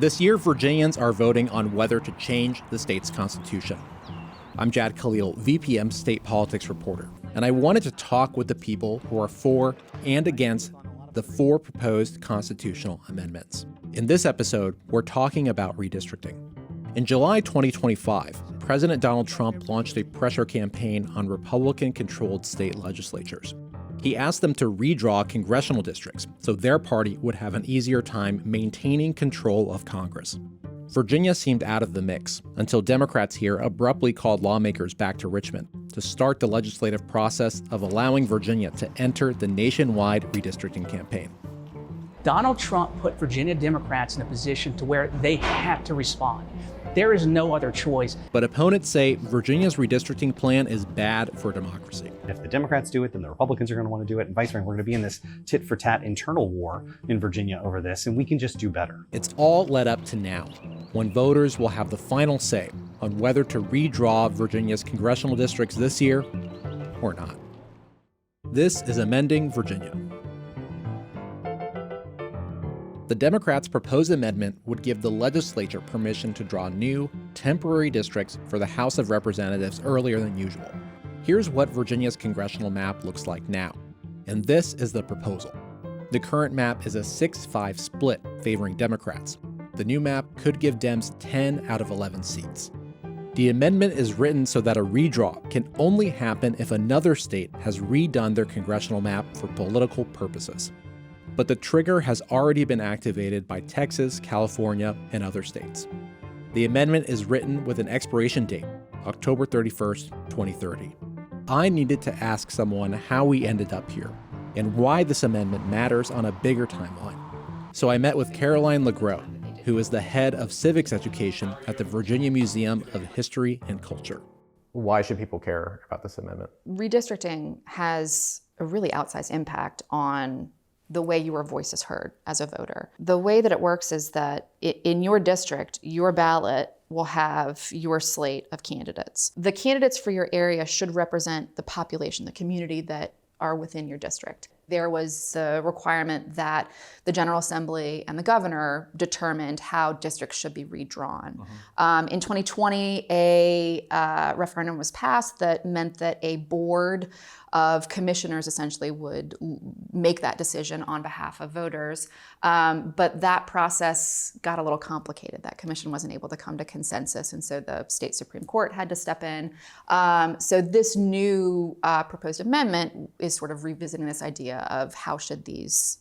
This year, Virginians are voting on whether to change the state's constitution. I'm Jahd Khalil, VPM state politics reporter, and I wanted to talk with the people who are for and against the 4 proposed constitutional amendments. In this episode, we're talking about redistricting. In July 2025, President Donald Trump launched a pressure campaign on Republican-controlled state legislatures. He asked them to redraw congressional districts so their party would have an easier time maintaining control of Congress. Virginia seemed out of the mix until Democrats here abruptly called lawmakers back to Richmond to start the legislative process of allowing Virginia to enter the nationwide redistricting campaign. Donald Trump put Virginia Democrats in a position to where they had to respond. There is no other choice. But opponents say Virginia's redistricting plan is bad for democracy. If the Democrats do it, then the Republicans are going to want to do it, and vice versa. We're going to be in this tit-for-tat internal war in Virginia over this, and we can just do better. It's all led up to now, when voters will have the final say on whether to redraw Virginia's congressional districts this year or not. This is Amending Virginia. The Democrats' proposed amendment would give the legislature permission to draw new, temporary districts for the House of Representatives earlier than usual. Here's what Virginia's congressional map looks like now, and this is the proposal. The current map is a 6-5 split favoring Democrats. The new map could give Dems 10 out of 11 seats. The amendment is written so that a redraw can only happen if another state has redone their congressional map for political purposes. But the trigger has already been activated by Texas, California, and other states. The amendment is written with an expiration date, October 31st, 2030. I needed to ask someone how we ended up here and why this amendment matters on a bigger timeline. So I met with Caroline LeGros, who is the head of civics education at the Virginia Museum of History and Culture. Why should people care about this amendment? Redistricting has a really outsized impact on the way your voice is heard as a voter. The way that it works is that in your district, your ballot will have your slate of candidates. The candidates for your area should represent the population, the community that are within your district. There was a requirement that the General Assembly and the governor determined how districts should be redrawn. In 2020, a referendum was passed that meant that a board of commissioners essentially would make that decision on behalf of voters. But that process got a little complicated. That commission wasn't able to come to consensus, and so the state Supreme Court had to step in. So this new proposed amendment is sort of revisiting this idea of how should these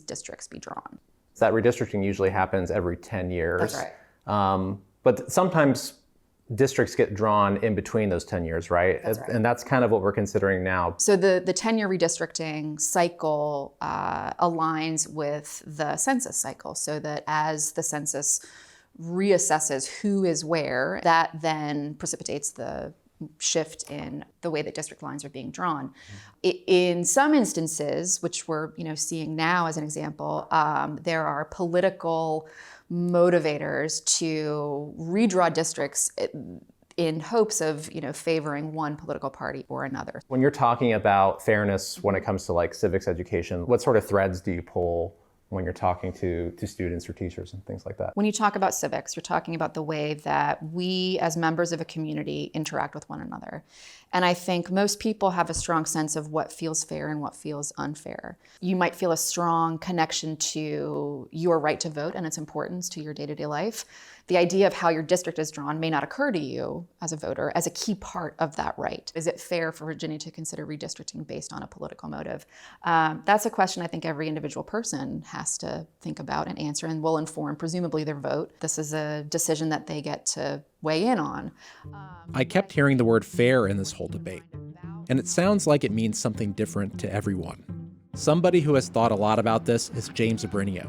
districts be drawn. That redistricting usually happens every 10 years. That's right. But sometimes districts get drawn in between those 10 years, right? That's right. And that's kind of what we're considering now. So the 10-year redistricting cycle aligns with the census cycle, so that as the census reassesses who is where, that then precipitates the shift in the way that district lines are being drawn. In some instances, which we're seeing now as an example, there are political motivators to redraw districts in hopes of favoring one political party or another. When you're talking about fairness when it comes to like civics education, what sort of threads do you pull when you're talking to students or teachers and things like that? When you talk about civics, you're talking about the way that we as members of a community interact with one another. And I think most people have a strong sense of what feels fair and what feels unfair. You might feel a strong connection to your right to vote and its importance to your day-to-day life. The idea of how your district is drawn may not occur to you as a voter as a key part of that right. Is it fair for Virginia to consider redistricting based on a political motive? That's a question I think every individual person has to think about and answer, and will inform, presumably, their vote. This is a decision that they get to weigh in on. I kept hearing the word fair in this whole debate, and it sounds like it means something different to everyone. Somebody who has thought a lot about this is James Abrinio.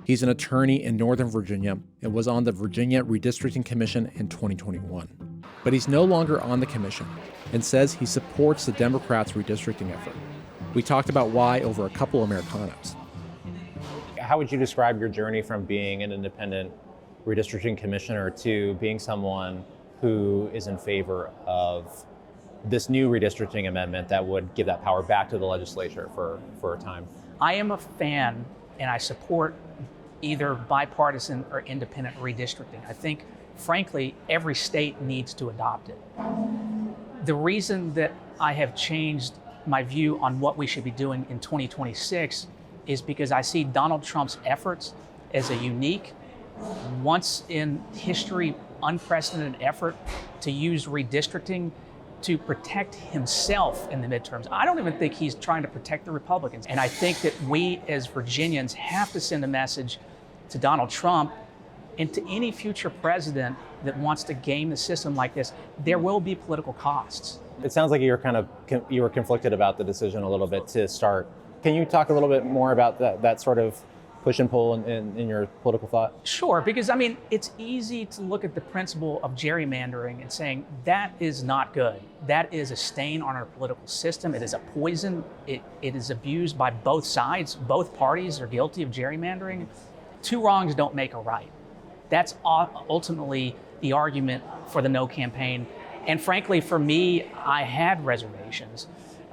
He's an attorney in Northern Virginia and was on the Virginia Redistricting Commission in 2021. But he's no longer on the commission and says he supports the Democrats' redistricting effort. We talked about why over a couple Americanos. How would you describe your journey from being an independent redistricting commissioner to being someone who is in favor of this new redistricting amendment that would give that power back to the legislature for a time? I am a fan and I support either bipartisan or independent redistricting. I think, frankly, every state needs to adopt it. The reason that I have changed my view on what we should be doing in 2026 is because I see Donald Trump's efforts as a unique, once in history, unprecedented effort to use redistricting to protect himself in the midterms. I don't even think he's trying to protect the Republicans. And I think that we as Virginians have to send a message to Donald Trump and to any future president that wants to game the system like this. There will be political costs. It sounds like you were conflicted about the decision a little bit to start. Can you talk a little bit more about that sort of push and pull in your political thought? Sure, because I mean, it's easy to look at the principle of gerrymandering and saying that is not good. That is a stain on our political system. It is a poison. It is abused by both sides. Both parties are guilty of gerrymandering. Two wrongs don't make a right. That's ultimately the argument for the no campaign. And frankly, for me, I had reservations.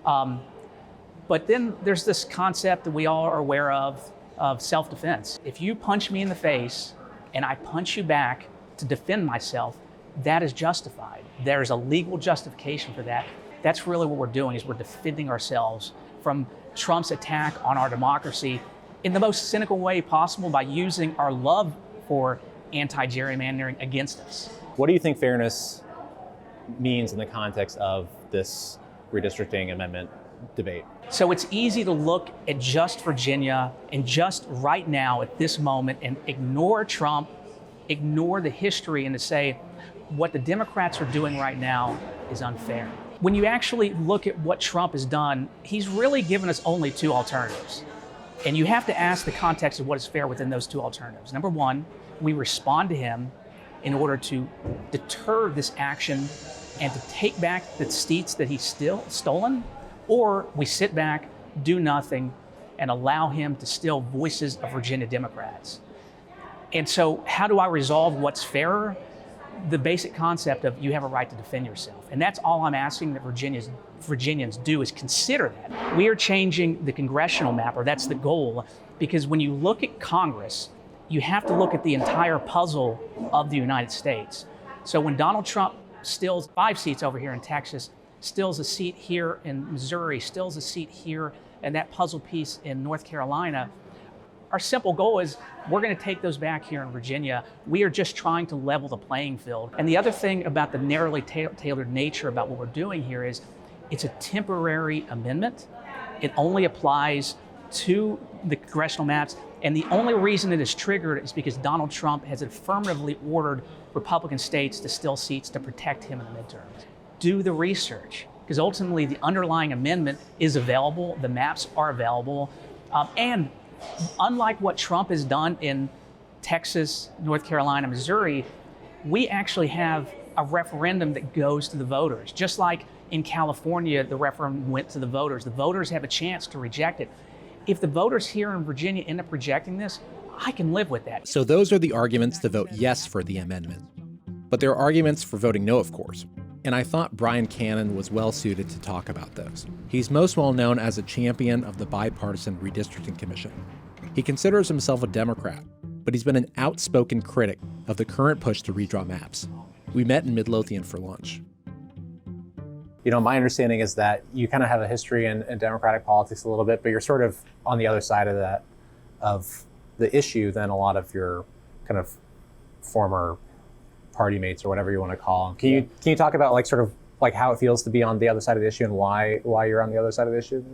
But then there's this concept that we all are aware of self-defense. If you punch me in the face and I punch you back to defend myself, that is justified. There's a legal justification for that. That's really what we're doing, is we're defending ourselves from Trump's attack on our democracy in the most cynical way possible by using our love for anti-gerrymandering against us. What do you think fairness means in the context of this redistricting amendment debate? So it's easy to look at just Virginia and just right now at this moment and ignore Trump, ignore the history, and to say what the Democrats are doing right now is unfair. When you actually look at what Trump has done, he's really given us only two alternatives. And you have to ask the context of what is fair within those two alternatives. Number one, we respond to him in order to deter this action and to take back the seats that he's still stolen, or we sit back, do nothing, and allow him to steal voices of Virginia Democrats. And so how do I resolve what's fairer? The basic concept of you have a right to defend yourself. And that's all I'm asking that Virginians do, is consider that. We are changing the congressional map, or that's the goal, because when you look at Congress, you have to look at the entire puzzle of the United States. So when Donald Trump steals 5 seats over here in Texas, steals a seat here in Missouri, steals a seat here, and that puzzle piece in North Carolina, our simple goal is we're going to take those back here in Virginia. We are just trying to level the playing field. And the other thing about the narrowly tailored nature about what we're doing here is it's a temporary amendment. It only applies to the congressional maps. And the only reason it is triggered is because Donald Trump has affirmatively ordered Republican states to steal seats to protect him in the midterms. Do the research, because ultimately the underlying amendment is available, the maps are available, and unlike what Trump has done in Texas, North Carolina, Missouri, we actually have a referendum that goes to the voters. Just like in California, the referendum went to the voters. The voters have a chance to reject it. If the voters here in Virginia end up rejecting this, I can live with that. So those are the arguments to vote yes for the amendment. But there are arguments for voting no, of course. And I thought Brian Cannon was well suited to talk about those. He's most well known as a champion of the Bipartisan Redistricting Commission. He considers himself a Democrat, but he's been an outspoken critic of the current push to redraw maps. We met in Midlothian for lunch. You know, my understanding is that you kind of have a history in Democratic politics a little bit, but you're sort of on the other side of that, of the issue than a lot of your kind of former party mates or whatever you want to call them. Can you talk about like sort of like how it feels to be on the other side of the issue and why you're on the other side of the issue?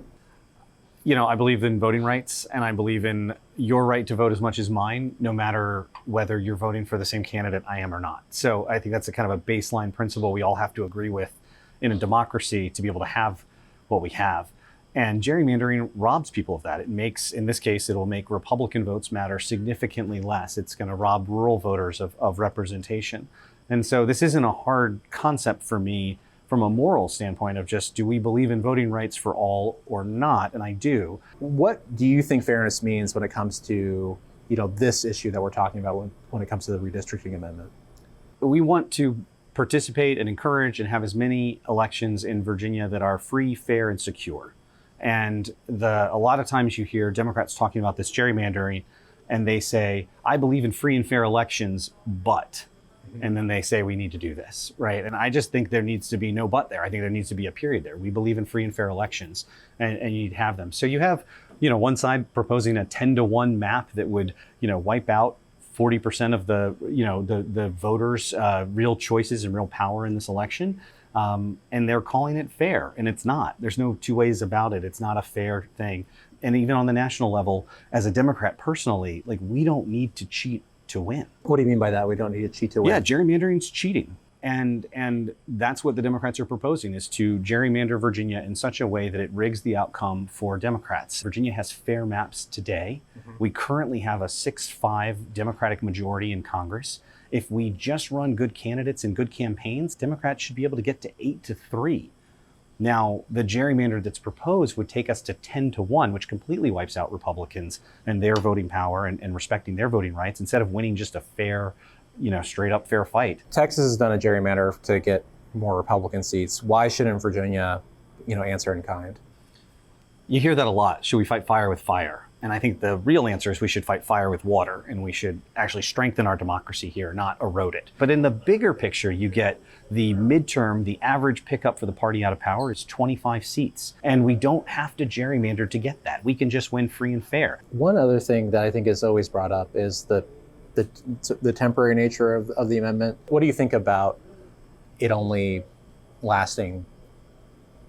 You know, I believe in voting rights, and I believe in your right to vote as much as mine, no matter whether you're voting for the same candidate I am or not. So I think that's a kind of a baseline principle we all have to agree with in a democracy to be able to have what we have. And gerrymandering robs people of that. It makes, in this case, it'll make Republican votes matter significantly less. It's going to rob rural voters of representation. And so this isn't a hard concept for me from a moral standpoint of just, do we believe in voting rights for all or not? And I do. What do you think fairness means when it comes to, you know, this issue that we're talking about when it comes to the redistricting amendment? We want to participate and encourage and have as many elections in Virginia that are free, fair, and secure. And a lot of times you hear Democrats talking about this gerrymandering, and they say, I believe in free and fair elections, but, and then they say we need to do this, right? And I just think there needs to be no but there. I think there needs to be a period there. We believe in free and fair elections, and you need to have them. So you have, one side proposing a 10-to-1 map that would, wipe out 40% of the voters' real choices and real power in this election. And they're calling it fair, and it's not. There's no two ways about it. It's not a fair thing. And even on the national level, as a Democrat personally, we don't need to cheat to win. What do you mean by that? We don't need to cheat to win? Yeah, gerrymandering's cheating. And that's what the Democrats are proposing, is to gerrymander Virginia in such a way that it rigs the outcome for Democrats. Virginia has fair maps today. We currently have a 6-5 Democratic majority in Congress. If we just run good candidates and good campaigns, Democrats should be able to get to 8-3. Now, the gerrymander that's proposed would take us to 10-1, which completely wipes out Republicans and their voting power and respecting their voting rights, instead of winning just a fair, straight up fair fight. Texas has done a gerrymander to get more Republican seats. Why shouldn't Virginia, answer in kind? You hear that a lot. Should we fight fire with fire? And I think the real answer is we should fight fire with water, and we should actually strengthen our democracy here, not erode it. But in the bigger picture, you get the midterm, the average pickup for the party out of power is 25 seats. And we don't have to gerrymander to get that. We can just win free and fair. One other thing that I think is always brought up is the temporary nature of the amendment. What do you think about it only lasting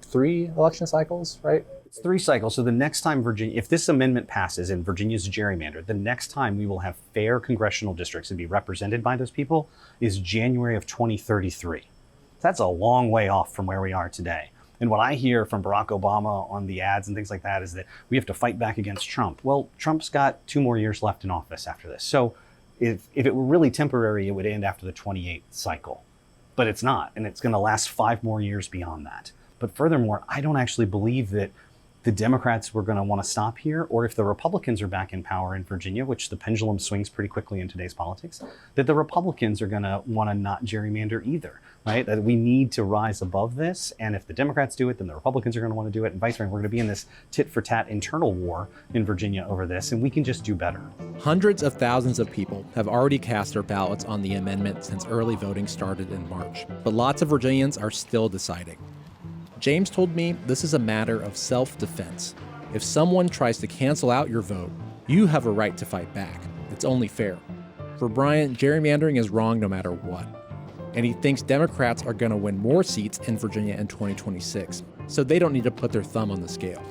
3 election cycles, right? It's 3 cycles. So the next time if this amendment passes and Virginia's gerrymandered, the next time we will have fair congressional districts and be represented by those people is January of 2033. That's a long way off from where we are today. And what I hear from Barack Obama on the ads and things like that is that we have to fight back against Trump. Well, Trump's got 2 more years left in office after this. So if it were really temporary, it would end after the 28th cycle. But it's not, and it's going to last 5 more years beyond that. But furthermore, I don't actually believe that the Democrats were going to want to stop here, or if the Republicans are back in power in Virginia, which the pendulum swings pretty quickly in today's politics, that the Republicans are going to want to not gerrymander either, right? That we need to rise above this, and if the Democrats do it, then the Republicans are going to want to do it, and vice versa. We're going to be in this tit-for-tat internal war in Virginia over this, and we can just do better. Hundreds of thousands of people have already cast their ballots on the amendment since early voting started in March, but lots of Virginians are still deciding. James told me this is a matter of self-defense. If someone tries to cancel out your vote, you have a right to fight back. It's only fair. For Bryant, gerrymandering is wrong no matter what. And he thinks Democrats are going to win more seats in Virginia in 2026, so they don't need to put their thumb on the scale.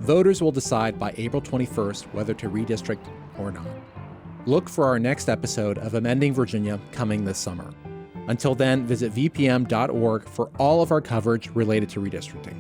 Voters will decide by April 21st whether to redistrict or not. Look for our next episode of Amending Virginia coming this summer. Until then, visit vpm.org for all of our coverage related to redistricting.